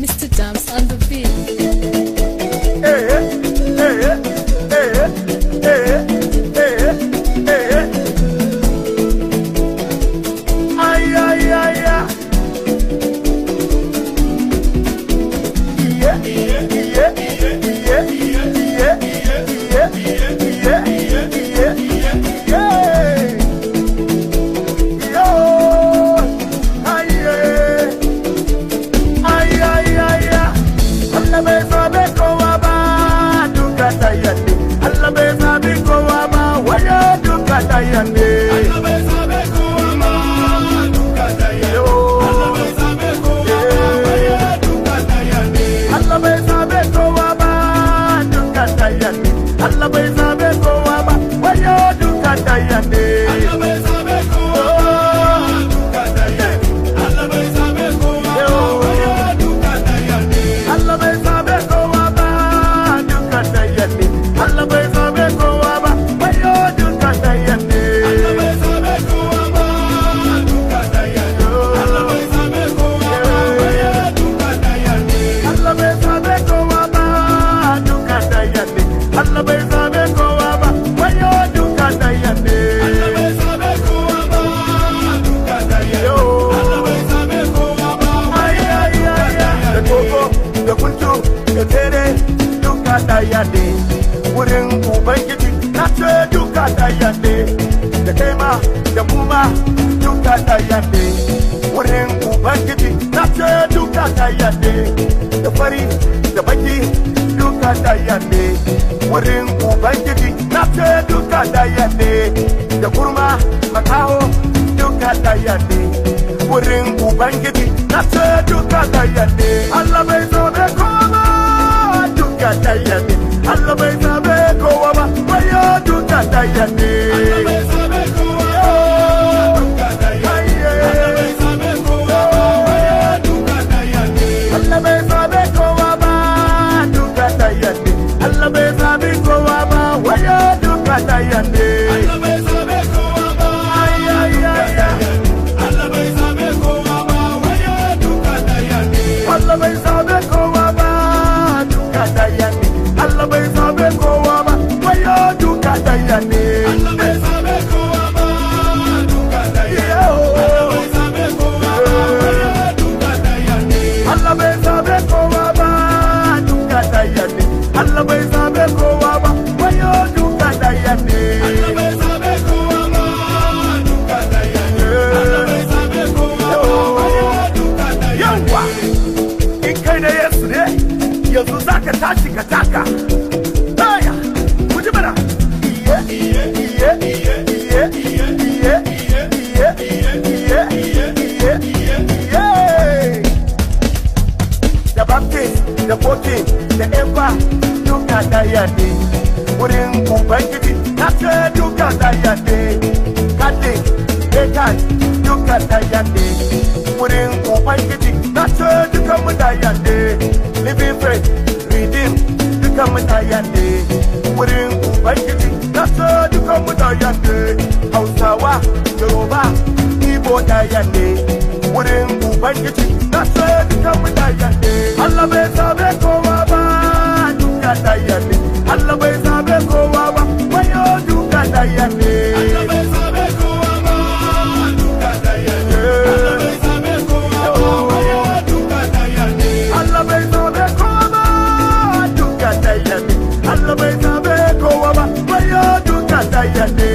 Mr. Dams on the beat. Wurin Ubangiji na ce duka daya ne, da kai ma da mu ma duka daya ne. Wurin Ubangiji na ce duka daya ne, da fari da baki duka daya ne. Wurin Ubangiji na ce duka daya ne, da kurma makaho duka daya ne. Wurin Ubangiji na ce duka daya ne. Allah bai zo da koma duka daya ne. Allah bai zabe kowa ba, wayo duka daya ne. Allah bai zabe kowa ba, duka daya ne. Allah bai zabe kowa ba, wayo duka daya ne. Allah bai zabe kowa ba, duka daya ne. Allah bai zabe kowa ba, wayo duka daya ne. Allah bai zabe kowa ba, Allah bai zabe kowa ba, wayo duka daya ne. Allah bai zabe kowa ba, duka daya ne. Allah bai zabe kowa ba, wayo duka daya ne. Allah bai zabe kowa ba, duka daya ne. Allah bai zabe kowa ba, wayo duka daya ne. Allah bai zabe kowa ba, duka daya ne. Allah bai zabe kowa ba, wayo duka daya ne. Allah bai zabe kowa ba, duka daya ne. Allah bai zabe kowa ba, wayo duka daya ne. Yawa, in kai da Yesu ne, yanzu zaka tashi ka taka. The Baptist, the 14, the Emperor, duka daya ne. Wurin Ubangiji na ce duka daya ne. Catholic, Pagan, duka daya ne. Wurin Ubangiji na ce duka mu daya ne. Living Faith, Redeem, duka mu daya ne. Wurin Ubangiji na ce duka mu daya ne. Hausawa, Yoruba, Igbo daya ne. Wurin Ubangiji na ce duka mu daya ne. Allah bai zabe kowa ba, duka daya ne. Allah bai zabe kowa ba, wayo duka daya ne. Allah bai zabe kowa ba, duka daya ne. Allah bai zabe kowa ba, wayo duka daya ne. Allah bai zabe kowa ba, duka daya ne. Allah bai zabe kowa ba, wayo duka daya ne.